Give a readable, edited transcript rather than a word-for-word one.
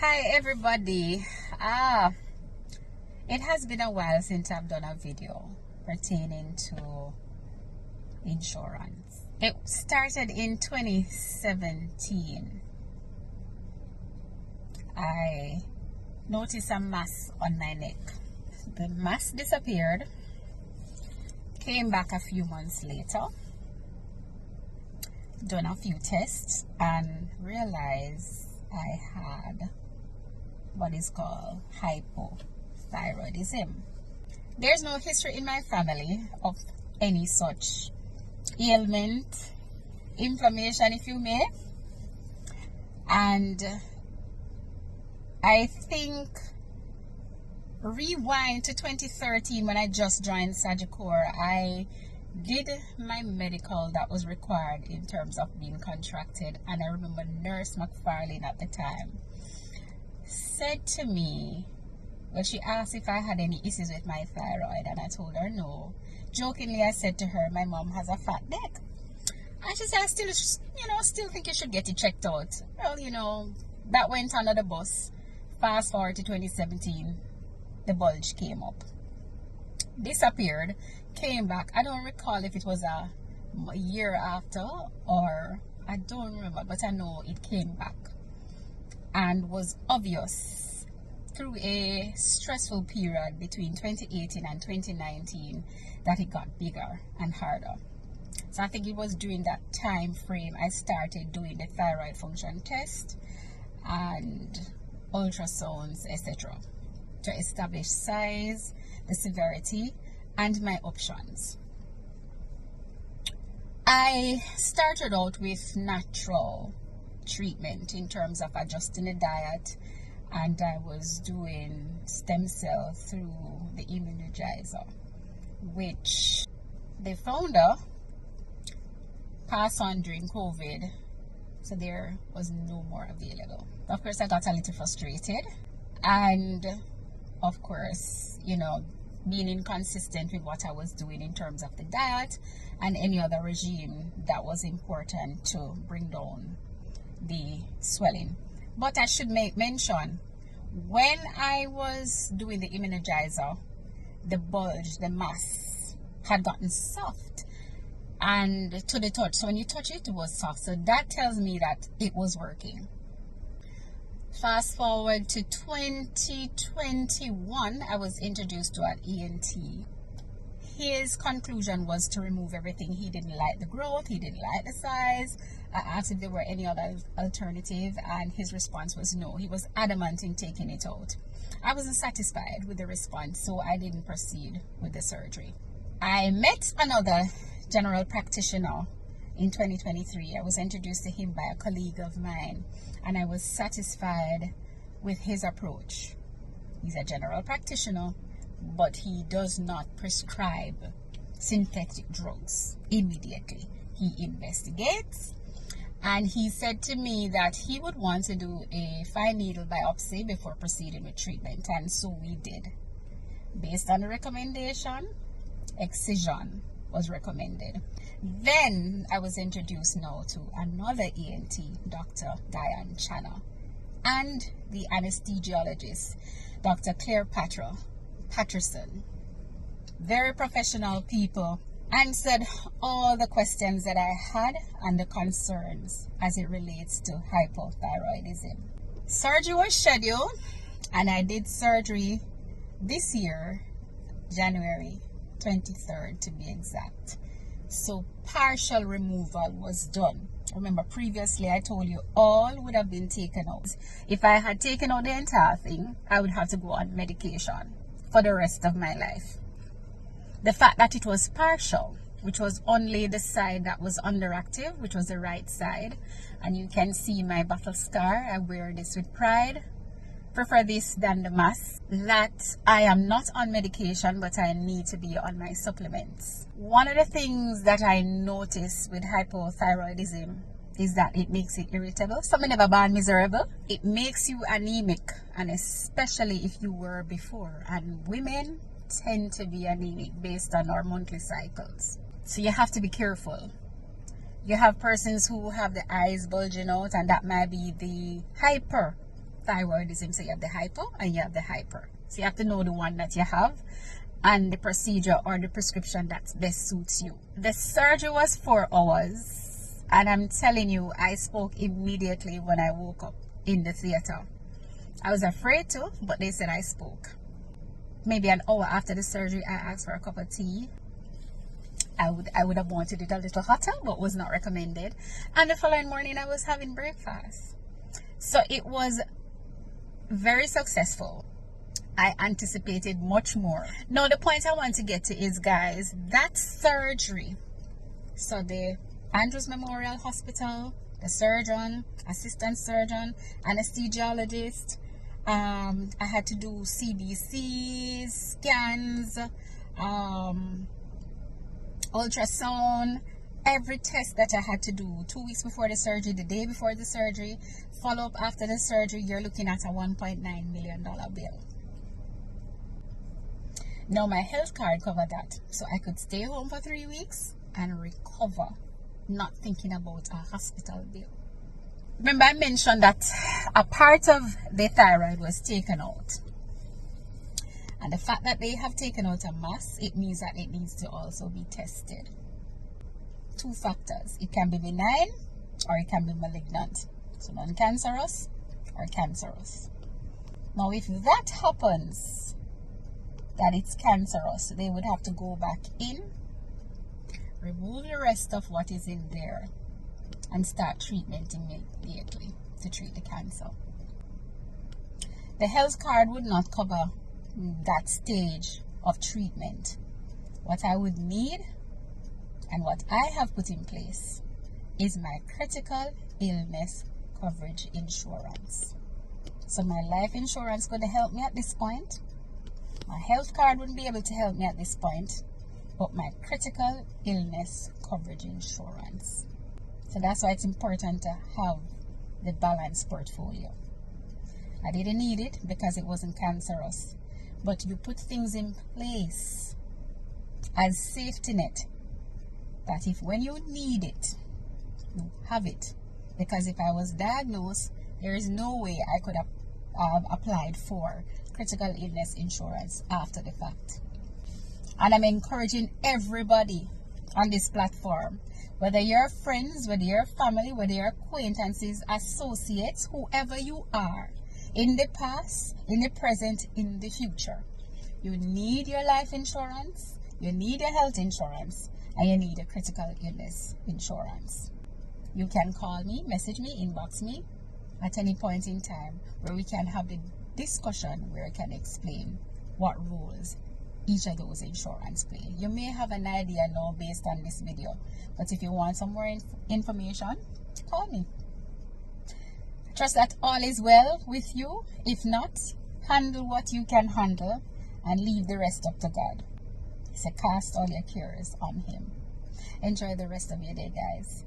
Hi everybody. It has been a while since I've done a video pertaining to insurance. It started in 2017. I noticed a mass on my neck. The mass disappeared, came back a few months later, done a few tests and realized I had what is called hypothyroidism. There's no history in my family of any such ailment, inflammation if you may, and I think rewind to 2013 when I just joined Sagicor. I did my medical that was required in terms of being contracted, and I remember Nurse McFarlane at the time said to me, well, she asked if I had any issues with my thyroid, and I told her no. Jokingly, I said to her, my mom has a fat neck, and she said, I still think you should get it checked out. Well, that went under the bus. Fast forward to 2017, the bulge came up, disappeared, came back. I don't recall if it was a year after, or I don't remember, but I know it came back and was obvious through a stressful period between 2018 and 2019 that it got bigger and harder. So I think it was during that time frame I started doing the thyroid function test and ultrasounds, etc., to establish size, the severity, and my options. I started out with natural treatment in terms of adjusting the diet, and I was doing stem cell through the immunizer, which the founder passed on during COVID, so there was no more available. Of course, I got a little frustrated, and of course, being inconsistent with what I was doing in terms of the diet and any other regime that was important to bring down the swelling. But I should make mention, when I was doing the immunizer, the bulge, the mass had gotten soft and to the touch. So when you touch it, it was soft. So that tells me that it was working. Fast forward to 2021, I was introduced to an ENT. His conclusion was to remove everything. He didn't like the growth, he didn't like the size. I asked if there were any other alternative, and his response was no. He was adamant in taking it out. I wasn't satisfied with the response, so I didn't proceed with the surgery. I met another general practitioner in 2023. I was introduced to him by a colleague of mine, and I was satisfied with his approach. He's a general practitioner, but he does not prescribe synthetic drugs immediately. He investigates, and he said to me that he would want to do a fine needle biopsy before proceeding with treatment, and so we did. Based on the recommendation, excision was recommended. Then I was introduced now to another ENT, Dr. Diane Channa, and the anesthesiologist, Dr. Claire Patterson. Very professional people, answered all the questions that I had and the concerns as it relates to hypothyroidism. Surgery was scheduled, and I did surgery this year, January 23rd to be exact. So partial removal was done. Remember, previously I told you all would have been taken out. If I had taken out the entire thing, I would have to go on medication for the rest of my life. The fact that it was partial, which was only the side that was underactive, which was the right side, and you can see my battle scar. I wear this with pride. Prefer this than the mass. That I am not on medication, but I need to be on my supplements. One of the things that I notice with hypothyroidism is that it makes you irritable. Some never born miserable. It makes you anemic, and especially if you were before. And women tend to be anemic based on our monthly cycles. So you have to be careful. You have persons who have the eyes bulging out, and that might be the hyper hypothyroidism. So you have the hypo and you have the hyper. So you have to know the one that you have and the procedure or the prescription that best suits you. The surgery was 4 hours, and I'm telling you, I spoke immediately when I woke up in the theater. I was afraid to, but they said I spoke. Maybe an hour after the surgery, I asked for a cup of tea. I would have wanted it a little hotter, but was not recommended. And the following morning, I was having breakfast. So it was very successful. I anticipated much more. Now, the point I want to get to is, guys, that surgery. So the Andrews Memorial Hospital, the surgeon, assistant surgeon, anesthesiologist, I had to do CBC scans, ultrasound, every test that I had to do 2 weeks before the surgery, the day before the surgery, follow up after the surgery. You're looking at a $1.9 million bill. Now my health card covered that, so I could stay home for 3 weeks and recover, not thinking about a hospital bill. Remember, I mentioned that a part of the thyroid was taken out. And the fact that they have taken out a mass, it means that it needs to also be tested. 2 factors. It can be benign or it can be malignant. So non-cancerous or cancerous. Now if that happens, that it's cancerous, they would have to go back in, remove the rest of what is in there, and start treatment immediately to treat the cancer. The health card would not cover that stage of treatment. What I would need and what I have put in place is my critical illness coverage insurance. So my life insurance could help me at this point. My health card wouldn't be able to help me at this point, but my critical illness coverage insurance. So that's why it's important to have the balanced portfolio. I didn't need it because it wasn't cancerous, but you put things in place as safety net that if when you need it, you have it. Because if I was diagnosed, there is no way I could have applied for critical illness insurance after the fact. And I'm encouraging everybody on this platform, whether you're friends, whether you're family, whether you're acquaintances, associates, whoever you are, in the past, in the present, in the future, you need your life insurance, you need your health insurance, and you need a critical illness insurance. You can call me, message me, inbox me at any point in time where we can have the discussion where I can explain what roles each of those insurance play. You may have an idea now based on this video, but if you want some more information, call me. Trust that all is well with you. If not, handle what you can handle and leave the rest up to God. He said, cast all your cares on Him. Enjoy the rest of your day, guys.